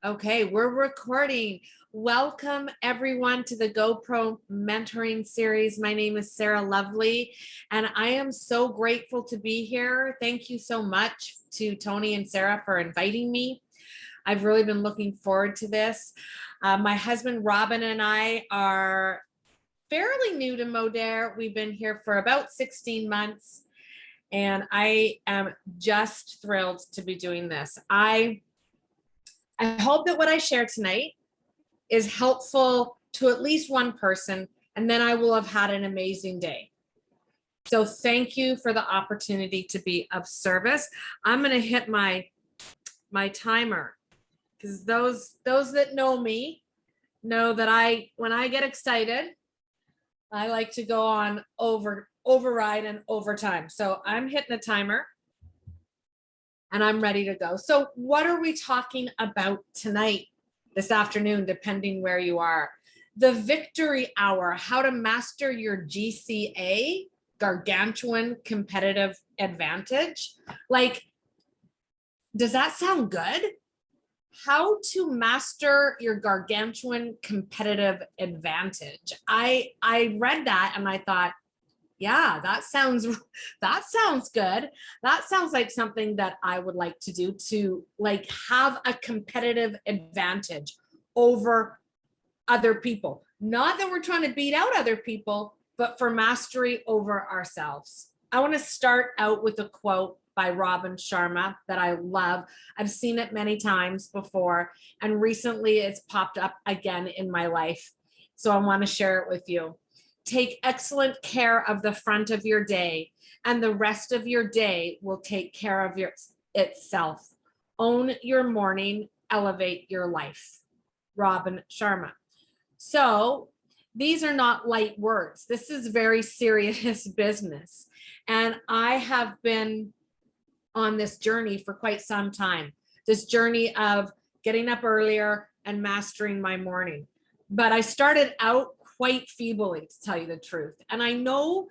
Okay, we're recording. Welcome everyone to the GoPro mentoring series. My name is Sarah Lovely, and I am so grateful to be here. Thank you so much to Tony and Sarah for inviting me. I've really been looking forward to this. My husband Robin and I are fairly new to Modere. We've been here for about 16 months, and I am just thrilled to be doing this. I hope that what I share tonight is helpful to at least one person, and then I will have had an amazing day. So thank you for the opportunity to be of service. I'm going to hit my timer, because those that know me know that when I get excited, I like to go on override and overtime. So I'm hitting the timer. And I'm ready to go. So what are we talking about tonight, this afternoon, depending where you are? The victory hour, how to master your GCA, gargantuan competitive advantage. Like, does that sound good? How to master your gargantuan competitive advantage. I read that and I thought, yeah, that sounds good. That sounds like something that I would like to do, to like have a competitive advantage over other people. Not that we're trying to beat out other people, but for mastery over ourselves. I want to start out with a quote by Robin Sharma that I love. I've seen it many times before, and recently it's popped up again in my life. So I want to share it with you. Take excellent care of the front of your day, and the rest of your day will take care of itself. Own your morning, elevate your life. Robin Sharma. So these are not light words. This is very serious business. And I have been on this journey for quite some time, this journey of getting up earlier and mastering my morning. But I started out quite feebly, to tell you the truth. And I know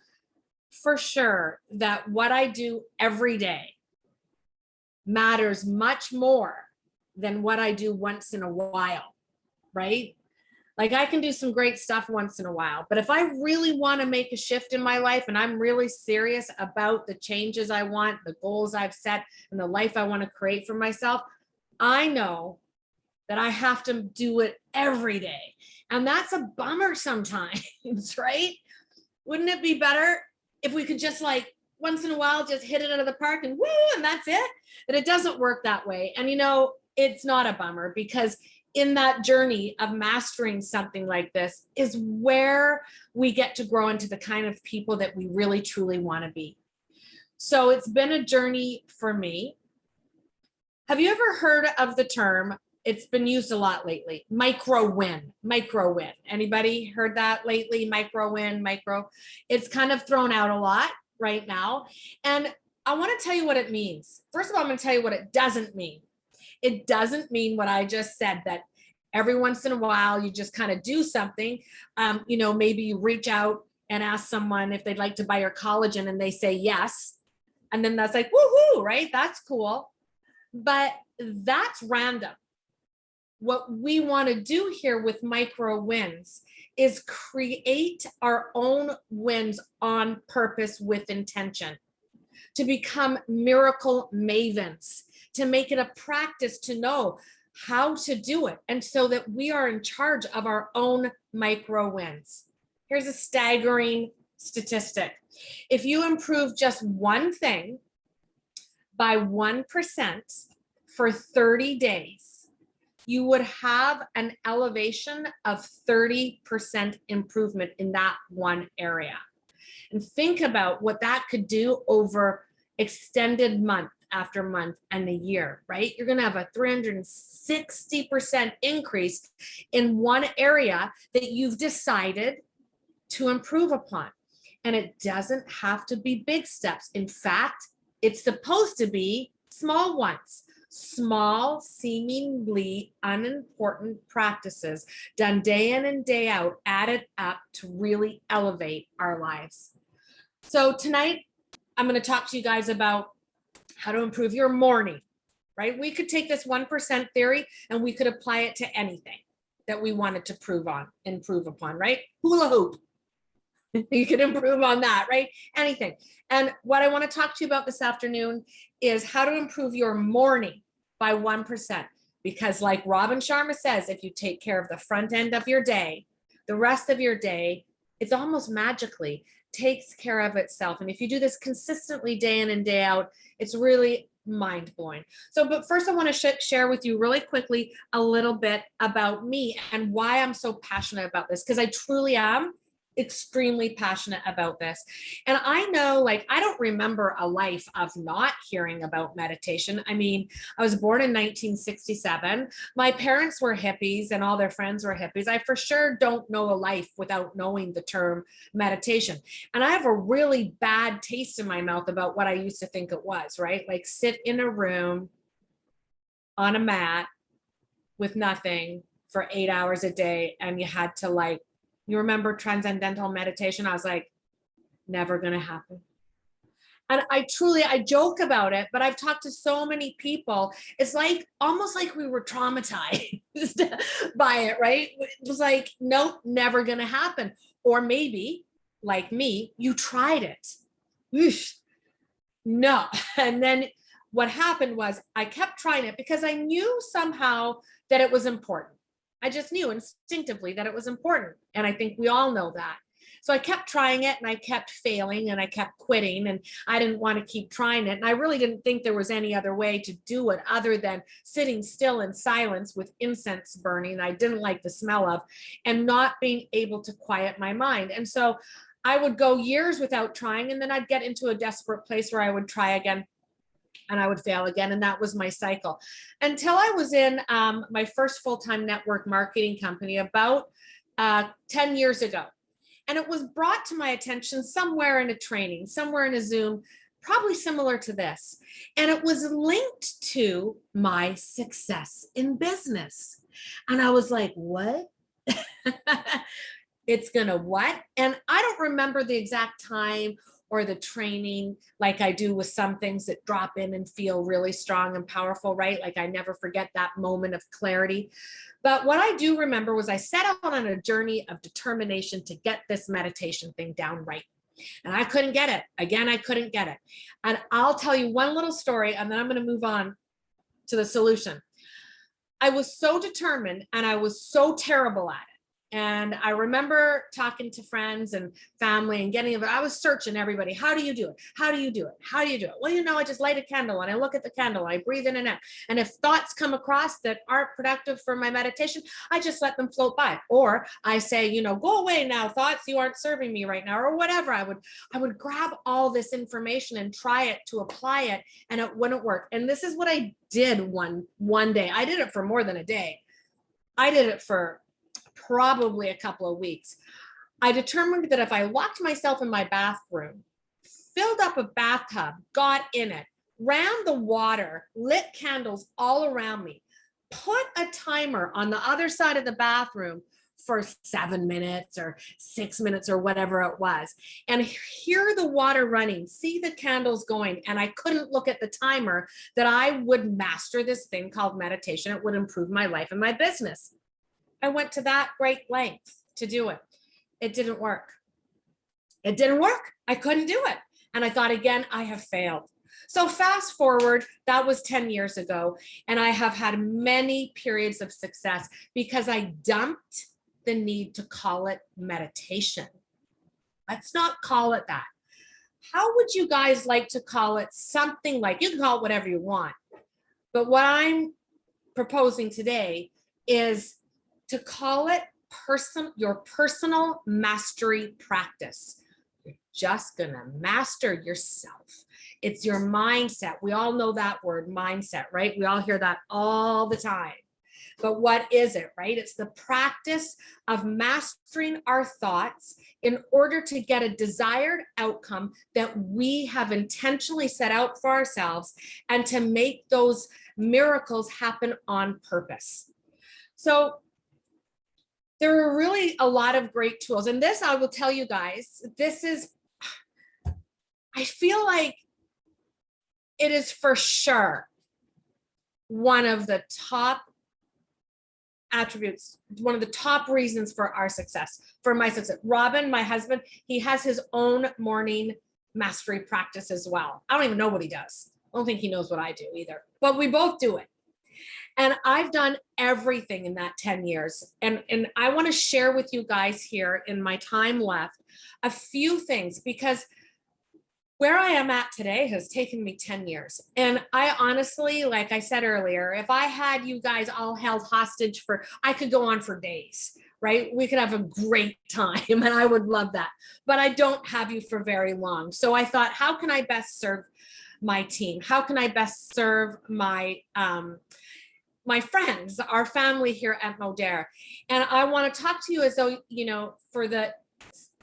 for sure that what I do every day matters much more than what I do once in a while, right? Like, I can do some great stuff once in a while, but if I really want to make a shift in my life and I'm really serious about the changes I want, the goals I've set, and the life I want to create for myself, I know that I have to do it every day. And that's a bummer sometimes, right? Wouldn't it be better if we could just, like, once in a while just hit it out of the park and woo, and that's it? But it doesn't work that way. And it's not a bummer, because in that journey of mastering something like this is where we get to grow into the kind of people that we really truly want to be. So it's been a journey for me. Have you ever heard of the term, it's been used a lot lately, micro win? Anybody heard that lately? Micro win. It's kind of thrown out a lot right now. And I want to tell you what it means. First of all, I'm going to tell you what it doesn't mean. It doesn't mean what I just said, that every once in a while you just kind of do something. Maybe you reach out and ask someone if they'd like to buy your collagen and they say yes. And then that's like, woohoo, right? That's cool. But that's random. What we want to do here with micro wins is create our own wins on purpose with intention, to become miracle mavens, to make it a practice to know how to do it, and so that we are in charge of our own micro wins. Here's a staggering statistic. If you improve just one thing by 1% for 30 days, you would have an elevation of 30% improvement in that one area. And think about what that could do over extended month after month and a year, right? You're going to have a 360% increase in one area that you've decided to improve upon. And it doesn't have to be big steps. In fact, it's supposed to be small ones. Small, seemingly unimportant practices done day in and day out, added up to really elevate our lives. So tonight, I'm going to talk to you guys about how to improve your morning, right? We could take this 1% theory and we could apply it to anything that we wanted to improve upon, right? Hula hoop. You can improve on that, right? Anything. And what I want to talk to you about this afternoon is how to improve your morning by 1%. Because like Robin Sharma says, if you take care of the front end of your day, the rest of your day, it's almost magically takes care of itself. And if you do this consistently day in and day out, it's really mind blowing. So, but first I want to share with you really quickly a little bit about me and why I'm so passionate about this, because I truly am extremely passionate about this. And I know, like, I don't remember a life of not hearing about meditation. I mean, I was born in 1967. My parents were hippies and all their friends were hippies. I for sure don't know a life without knowing the term meditation. And I have a really bad taste in my mouth about what I used to think it was, right? Like sit in a room on a mat with nothing for 8 hours a day. And you had to, like, you remember transcendental meditation? I was like, never going to happen. And I joke about it, but I've talked to so many people. It's like almost like we were traumatized by it, right? It was like, nope, never going to happen. Or maybe, like me, you tried it. Oosh, no. And then what happened was I kept trying it because I knew somehow that it was important. I just knew instinctively that it was important. And I think we all know that. So I kept trying it and I kept failing and I kept quitting and I didn't want to keep trying it. And I really didn't think there was any other way to do it other than sitting still in silence with incense burning I didn't like the smell of and not being able to quiet my mind. And so I would go years without trying, and then I'd get into a desperate place where I would try again and I would fail again. And that was my cycle until I was in my first full-time network marketing company about 10 years ago. And it was brought to my attention somewhere in a training, somewhere in a Zoom, probably similar to this. And it was linked to my success in business. And I was like, what? It's gonna what? And I don't remember the exact time or the training like I do with some things that drop in and feel really strong and powerful, right? Like I never forget that moment of clarity. But what I do remember was I set out on a journey of determination to get this meditation thing down right. And I couldn't get it. Again, I couldn't get it. And I'll tell you one little story and then I'm going to move on to the solution. I was so determined and I was so terrible at it. And I remember talking to friends and family and I was searching everybody. How do you do it? How do you do it? How do you do it? Well, I just light a candle and I look at the candle. And I breathe in and out. And if thoughts come across that aren't productive for my meditation, I just let them float by. Or I say, go away now, thoughts, you aren't serving me right now, or whatever. I would grab all this information and try it to apply it, and it wouldn't work. And this is what I did one day. I did it for more than a day. I did it for probably a couple of weeks. I determined that if I locked myself in my bathroom, filled up a bathtub, got in it, ran the water, lit candles all around me, put a timer on the other side of the bathroom for 7 minutes or 6 minutes or whatever it was, and hear the water running, see the candles going, and I couldn't look at the timer, that I would master this thing called meditation. It would improve my life and my business. I went to that great length to do it. It didn't work. It didn't work. I couldn't do it. And I thought, again, I have failed. So fast forward, that was 10 years ago. And I have had many periods of success because I dumped the need to call it meditation. Let's not call it that. How would you guys like to call it? Something like, you can call it whatever you want. But what I'm proposing today is to call it your personal mastery practice. You're just gonna master yourself. It's your mindset. We all know that word, mindset, right? We all hear that all the time. But what is it, right? It's the practice of mastering our thoughts in order to get a desired outcome that we have intentionally set out for ourselves and to make those miracles happen on purpose. So there are really a lot of great tools. And this, I will tell you guys, I feel like it is for sure one of the top attributes, one of the top reasons for our success, for my success. Robin, my husband, he has his own morning mastery practice as well. I don't even know what he does. I don't think he knows what I do either, but we both do it. And I've done everything in that 10 years. And I want to share with you guys here in my time left a few things, because where I am at today has taken me 10 years. And I honestly, like I said earlier, if I had you guys all held hostage for, I could go on for days, right? We could have a great time and I would love that. But I don't have you for very long. So I thought, how can I best serve my team? How can I best serve my my friends, our family here at Modere? And I want to talk to you as though, you know, for the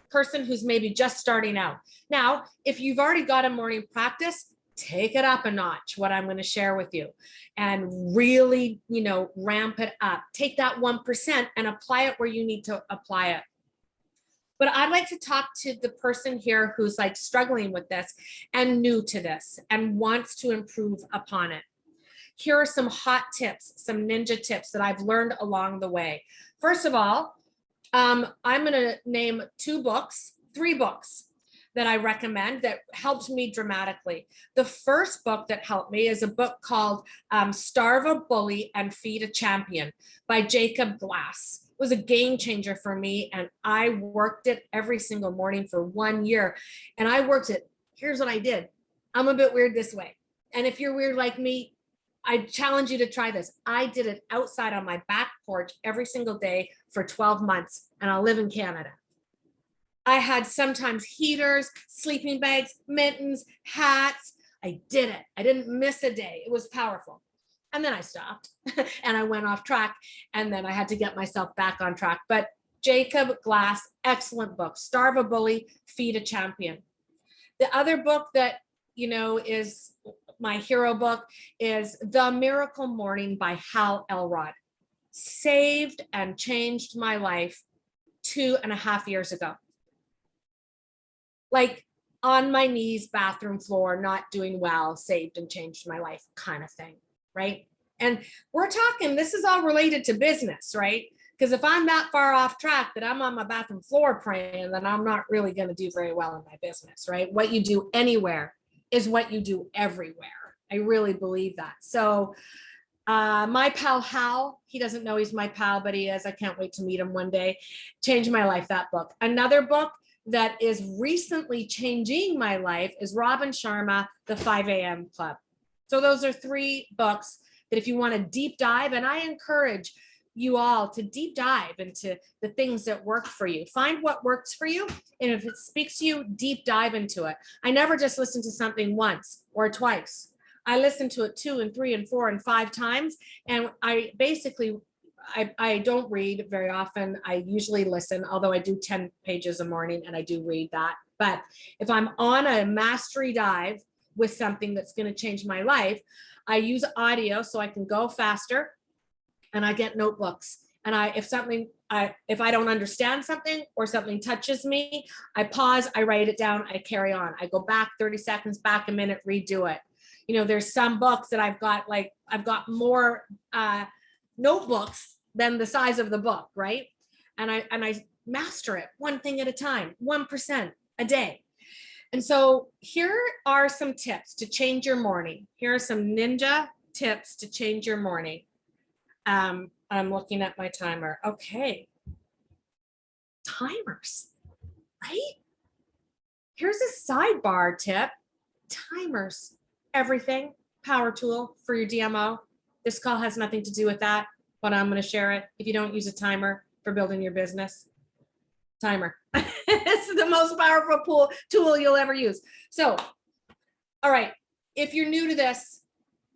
person who's maybe just starting out. Now, if you've already got a morning practice, take it up a notch, what I'm going to share with you, and really, you know, ramp it up. Take that 1% and apply it where you need to apply it. But I'd like to talk to the person here who's like struggling with this and new to this and wants to improve upon it. Here are some hot tips, some ninja tips that I've learned along the way. First of all, I'm going to name three books that I recommend that helped me dramatically. The first book that helped me is a book called Starve a Bully and Feed a Champion by Jacob Glass. It was a game changer for me, and I worked it every single morning for 1 year. And I worked it. Here's what I did. I'm a bit weird this way. And if you're weird like me, I challenge you to try this. I did it outside on my back porch every single day for 12 months, and I'll live in Canada. I had sometimes heaters, sleeping bags, mittens, hats. I did it. I didn't miss a day. It was powerful. And then I stopped and I went off track, and then I had to get myself back on track. But Jacob Glass, excellent book. Starve a Bully, Feed a Champion. The other book that, you know, is my hero book is The Miracle Morning by Hal Elrod. Saved and changed my life 2.5 years ago. Like on my knees, bathroom floor, not doing well, saved and changed my life kind of thing, right? And we're talking, this is all related to business, right? Because if I'm that far off track that I'm on my bathroom floor praying, then I'm not really going to do very well in my business, right? What you do anywhere is what you do everywhere. I really believe that. So my pal Hal, he doesn't know he's my pal, but he is. I can't wait to meet him one day. Changed my life, that book. Another book that is recently changing my life is Robin Sharma, The 5 a.m. Club. So those are 3 books that if you want to deep dive, and I encourage you all to deep dive into the things that work for you. Find what works for you. And if it speaks to you, deep dive into it. I never just listen to something once or twice. I listen to it 2 and 3 and 4 and 5 times. And I basically, I don't read very often. I usually listen, although I do 10 pages a morning and I do read that. But if I'm on a mastery dive with something that's going to change my life, I use audio so I can go faster, and I get notebooks. And if I don't understand something or something touches me, I pause, I write it down, I carry on. I go back 30 seconds, back a minute, redo it. You know, there's some books that I've got more notebooks than the size of the book, right? And I master it one thing at a time, 1% a day. And so here are some tips to change your morning. Here are some ninja tips to change your morning. I'm looking at my timer. Okay. Timers, right? Here's a sidebar tip. Timers, everything, power tool for your DMO. This call has nothing to do with that, but I'm going to share it. If you don't use a timer for building your business, timer. It's the most powerful tool you'll ever use. So, all right. If you're new to this,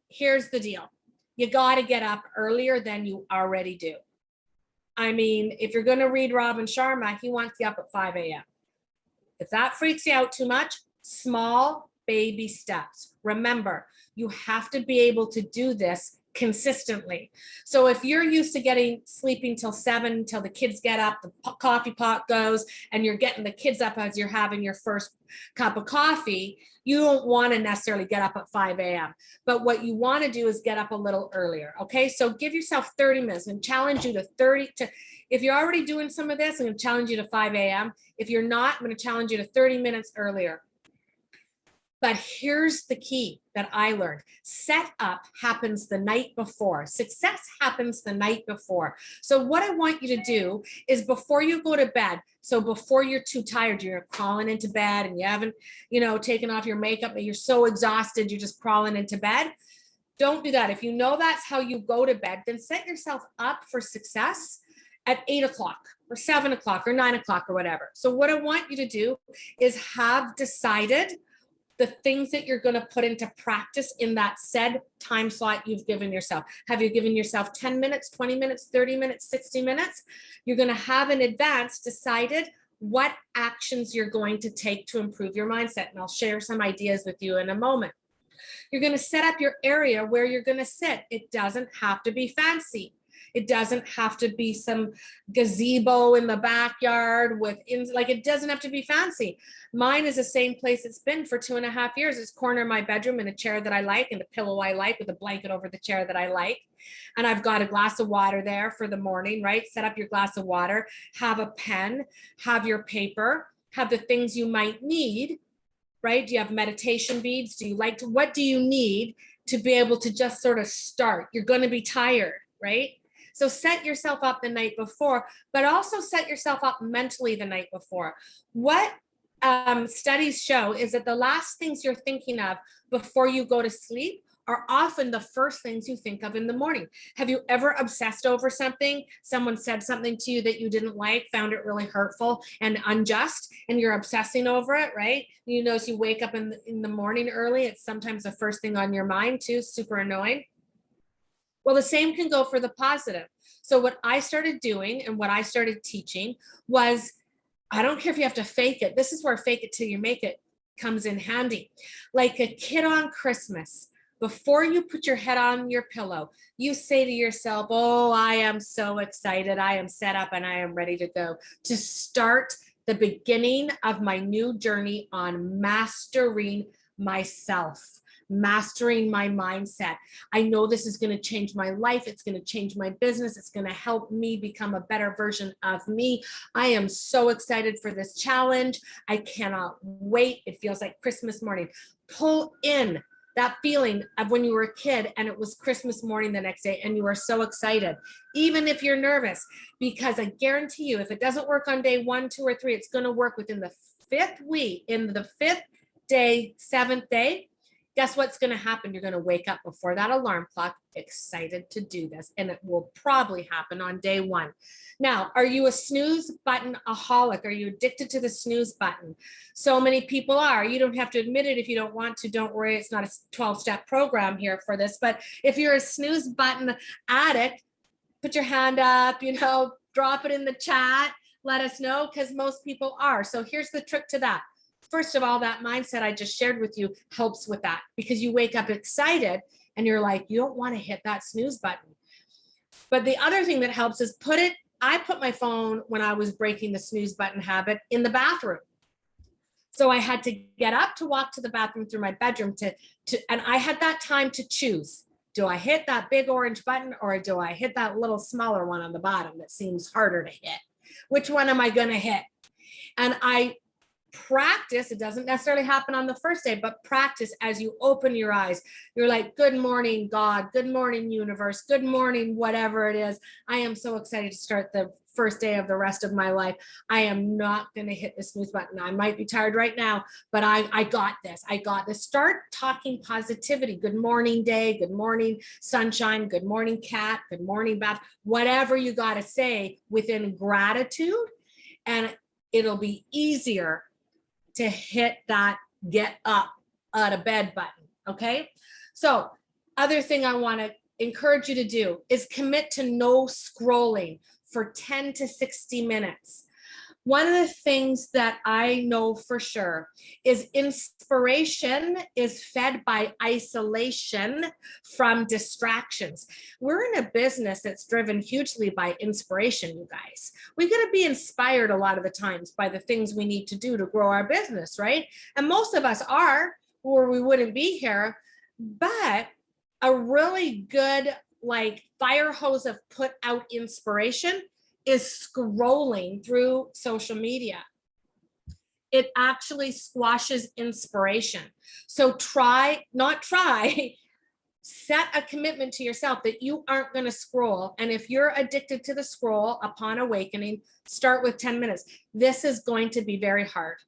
here's the deal. You got to get up earlier than you already do. I mean, if you're going to read Robin Sharma, he wants you up at 5 a.m. If that freaks you out too much, small baby steps. Remember, you have to be able to do this consistently. So if you're used to sleeping till 7, till the kids get up, the coffee pot goes, and you're getting the kids up as you're having your first cup of coffee, you don't want to necessarily get up at 5 a.m. But what you want to do is get up a little earlier. Okay. So give yourself 30 minutes and challenge you to, if you're already doing some of this, I'm going to challenge you to 5 a.m. If you're not, I'm going to challenge you to 30 minutes earlier. But here's the key that I learned. Set up happens the night before. Success happens the night before. So what I want you to do is before you go to bed, so before you're too tired, you're crawling into bed and you haven't, taken off your makeup, and you're so exhausted, you're just crawling into bed. Don't do that. If you know that's how you go to bed, then set yourself up for success at 8 o'clock or 7 o'clock or 9 o'clock or whatever. So what I want you to do is have decided the things that you're going to put into practice in that said time slot you've given yourself. Have you given yourself 10 minutes, 20 minutes, 30 minutes, 60 minutes? You're going to have in advance decided what actions you're going to take to improve your mindset. And I'll share some ideas with you in a moment. You're going to set up your area where you're going to sit. It doesn't have to be fancy. It doesn't have to be some gazebo in the backyard it doesn't have to be fancy. Mine is the same place it's been for 2.5 years. It's corner of my bedroom in a chair that I like and a pillow I like with a blanket over the chair that I like. And I've got a glass of water there for the morning, right? Set up your glass of water, have a pen, have your paper, have the things you might need, right? Do you have meditation beads? What do you need to be able to just sort of start? You're going to be tired, right? So set yourself up the night before, but also set yourself up mentally the night before. What studies show is that the last things you're thinking of before you go to sleep are often the first things you think of in the morning. Have you ever obsessed over something? Someone said something to you that you didn't like, found it really hurtful and unjust, and you're obsessing over it, right? You notice you wake up in the morning early. It's sometimes the first thing on your mind too, super annoying. Well, the same can go for the positive. So what I started doing and what I started teaching was, I don't care if you have to fake it. This is where fake it till you make it comes in handy. Like a kid on Christmas, before you put your head on your pillow, you say to yourself, oh, I am so excited. I am set up and I am ready to go to start the beginning of my new journey on mastering myself. Mastering my mindset. I know this is going to change my life. It's going to change my business. It's going to help me become a better version of me. I am so excited for this challenge. I cannot wait. It feels like Christmas morning. Pull in that feeling of when you were a kid and it was Christmas morning the next day and you were so excited, even if you're nervous, because I guarantee you, if it doesn't work on day 1, 2, or 3, it's going to work within the 5th week, in the 5th day, 7th day. Guess what's going to happen? You're going to wake up before that alarm clock, excited to do this, and it will probably happen on day 1. Now, are you a snooze button-aholic? Are you addicted to the snooze button? So many people are. You don't have to admit it if you don't want to. Don't worry, it's not a 12-step program here for this. But if you're a snooze button addict, put your hand up, drop it in the chat. Let us know, because most people are. So here's the trick to that. First of all, that mindset I just shared with you helps with that, because you wake up excited and you're like, you don't want to hit that snooze button. But the other thing that helps is I put my phone, when I was breaking the snooze button habit, in the bathroom. So I had to get up to walk to the bathroom through my bedroom and I had that time to choose. Do I hit that big orange button, or do I hit that little smaller one on the bottom that seems harder to hit? Which one am I going to hit? And I practice. It doesn't necessarily happen on the first day, but practice as you open your eyes. You're like, good morning, God. Good morning, universe. Good morning, whatever it is. I am so excited to start the first day of the rest of my life. I am not going to hit the snooze button. I might be tired right now, but I got this. I got this. Start talking positivity. Good morning, day. Good morning, sunshine. Good morning, cat. Good morning, bath. Whatever you got to say within gratitude, and it'll be easier to hit that get up out of bed button. Okay. So other thing I want to encourage you to do is commit to no scrolling for 10 to 60 minutes. One of the things that I know for sure is inspiration is fed by isolation from distractions. We're in a business that's driven hugely by inspiration, you guys. We got to be inspired a lot of the times by the things we need to do to grow our business, right? And most of us are, or we wouldn't be here. But a really good, like, fire hose of put out inspiration is scrolling through social media. It actually squashes inspiration. So set a commitment to yourself that you aren't going to scroll. And if you're addicted to the scroll upon awakening, start with 10 minutes. This is going to be very hard,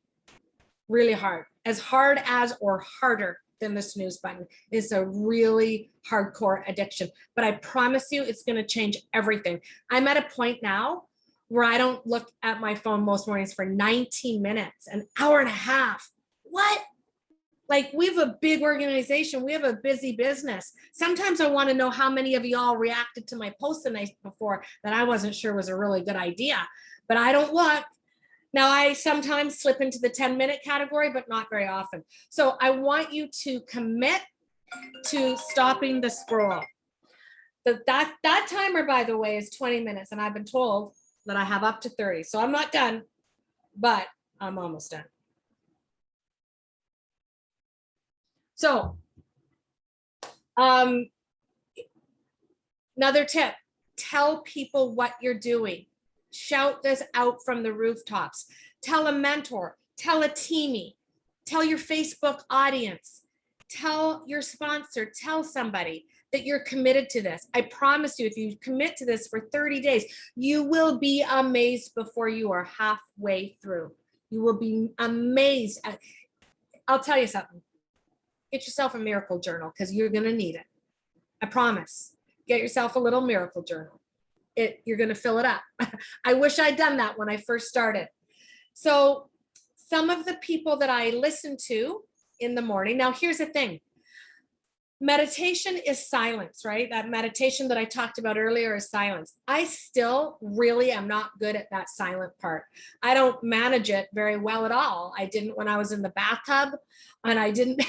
really hard, as hard as or harder than the snooze button. Is a really hardcore addiction, but I promise you it's going to change everything. I'm at a point now where I don't look at my phone most mornings for 19 minutes, an hour and a half. What? Like, we have a big organization. We have a busy business. Sometimes I want to know how many of y'all reacted to my post the night before that I wasn't sure was a really good idea, but I don't look. Now, I sometimes slip into the 10-minute category, but not very often. So I want you to commit to stopping the scroll. That timer, by the way, is 20 minutes, and I've been told that I have up to 30. So I'm not done, but I'm almost done. So another tip, tell people what you're doing. Shout this out from the rooftops. Tell a mentor, tell a teamie, tell your Facebook audience, tell your sponsor, tell somebody that you're committed to this. I promise you, if you commit to this for 30 days, you will be amazed before you are halfway through. You will be amazed. I'll tell you something. Get yourself a miracle journal because you're going to need it. I promise. Get yourself a little miracle journal. You're going to fill it up. I wish I'd done that when I first started. So some of the people that I listen to in the morning, now here's the thing. Meditation is silence, right? That meditation that I talked about earlier is silence. I still really am not good at that silent part. I don't manage it very well at all. I didn't when I was in the bathtub, and I didn't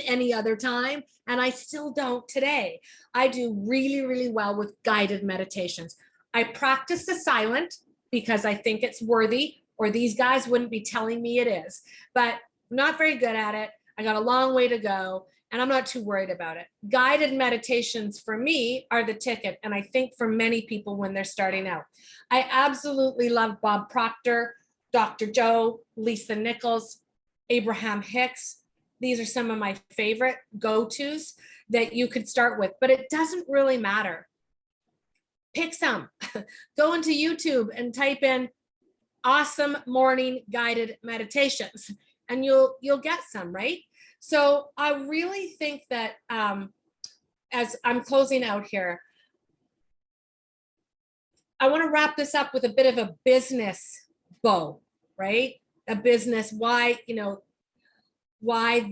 any other time, and I still don't today. I do really, really well with guided meditations. I practice the silent because I think it's worthy, or these guys wouldn't be telling me it is, but I'm not very good at it. I got a long way to go, and I'm not too worried about it. Guided meditations for me are the ticket, and I think for many people when they're starting out. I absolutely love Bob Proctor, Dr. Joe, Lisa Nichols, Abraham Hicks. These are some of my favorite go-tos that you could start with, but it doesn't really matter. Pick some. Go into YouTube and type in awesome morning guided meditations, and you'll get some, right? So I really think that as I'm closing out here, I want to wrap this up with a bit of a business bow, right? A business, why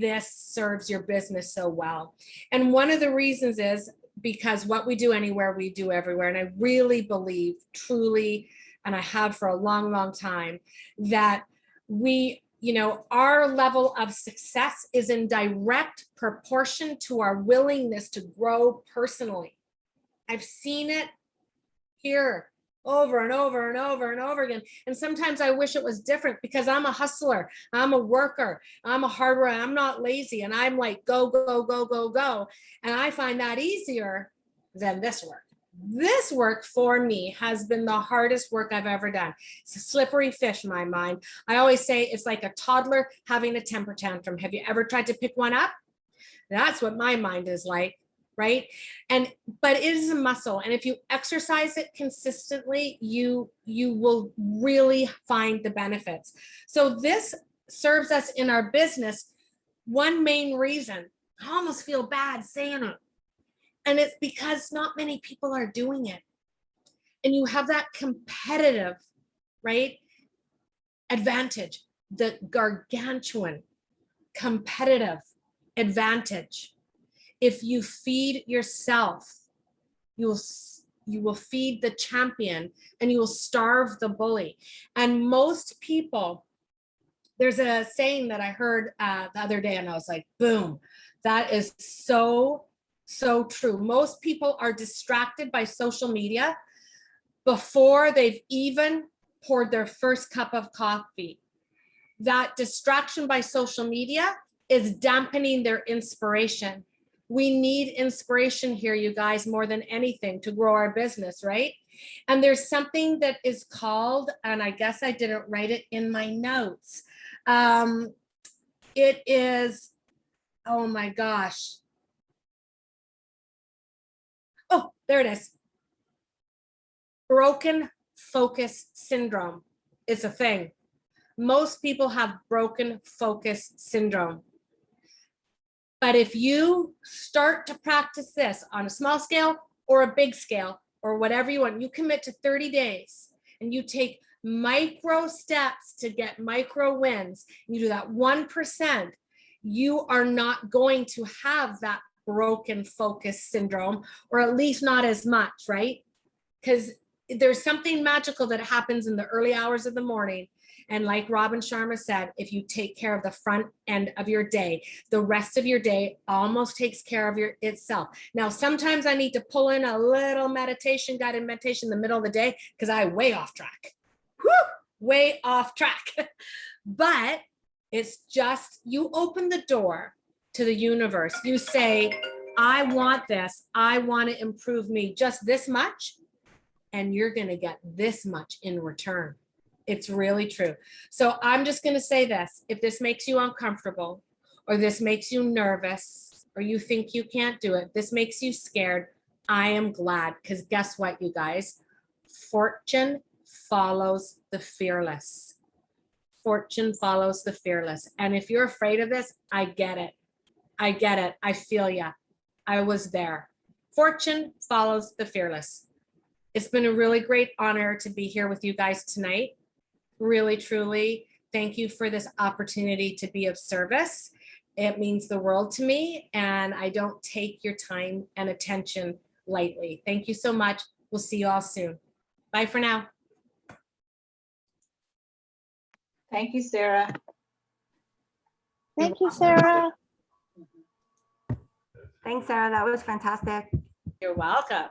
this serves your business so well. And one of the reasons is because what we do anywhere, we do everywhere. And I really believe truly, and I have for a long, long time, that our level of success is in direct proportion to our willingness to grow personally. I've seen it here over and over and over and over again. And sometimes I wish it was different because I'm a hustler, I'm a worker, I'm a hard worker, I'm not lazy. And I'm like, go, go, go, go, go. And I find that easier than this work. This work for me has been the hardest work I've ever done. It's a slippery fish in my mind. I always say it's like a toddler having a temper tantrum. Have you ever tried to pick one up? That's what my mind is like, right? But it is a muscle. And if you exercise it consistently, you will really find the benefits. So this serves us in our business. One main reason, I almost feel bad saying it, and it's because not many people are doing it. And you have that competitive, right, advantage, the gargantuan competitive advantage. If you feed yourself, you'll you will feed the champion, and you will starve the bully. And most people, there's a saying that I heard the other day, and I was like, boom, that is so, so true. Most people are distracted by social media before they've even poured their first cup of coffee. That distraction by social media is dampening their inspiration. We need inspiration here, you guys, more than anything to grow our business, right? And there's something that is called, and I guess I didn't write it in my notes. It is, oh my gosh. Oh, there it is. Broken focus syndrome is a thing. Most people have broken focus syndrome. But if you start to practice this on a small scale or a big scale or whatever you want, you commit to 30 days and you take micro steps to get micro wins, you do that 1%, you are not going to have that broken focus syndrome, or at least not as much, right? Because there's something magical that happens in the early hours of the morning. And like Robin Sharma said, if you take care of the front end of your day, the rest of your day almost takes care of itself. Now, sometimes I need to pull in a little meditation, guided meditation in the middle of the day because I way off track. Whew, way off track. But it's just, you open the door to the universe. You say, I want this. I want to improve me just this much. And you're going to get this much in return. It's really true. So I'm just going to say this. If this makes you uncomfortable, or this makes you nervous, or you think you can't do it, this makes you scared, I am glad, because guess what, you guys? Fortune follows the fearless. Fortune follows the fearless. And if you're afraid of this, I get it. I get it. I feel ya. I was there. Fortune follows the fearless. It's been a really great honor to be here with you guys tonight. Really, truly, thank you for this opportunity to be of service. It means the world to me, and I don't take your time and attention lightly. Thank you so much. We'll see you all soon. Bye for now. Thank you, Sarah. Thank you, Sarah. Thanks, Sarah. That was fantastic. You're welcome.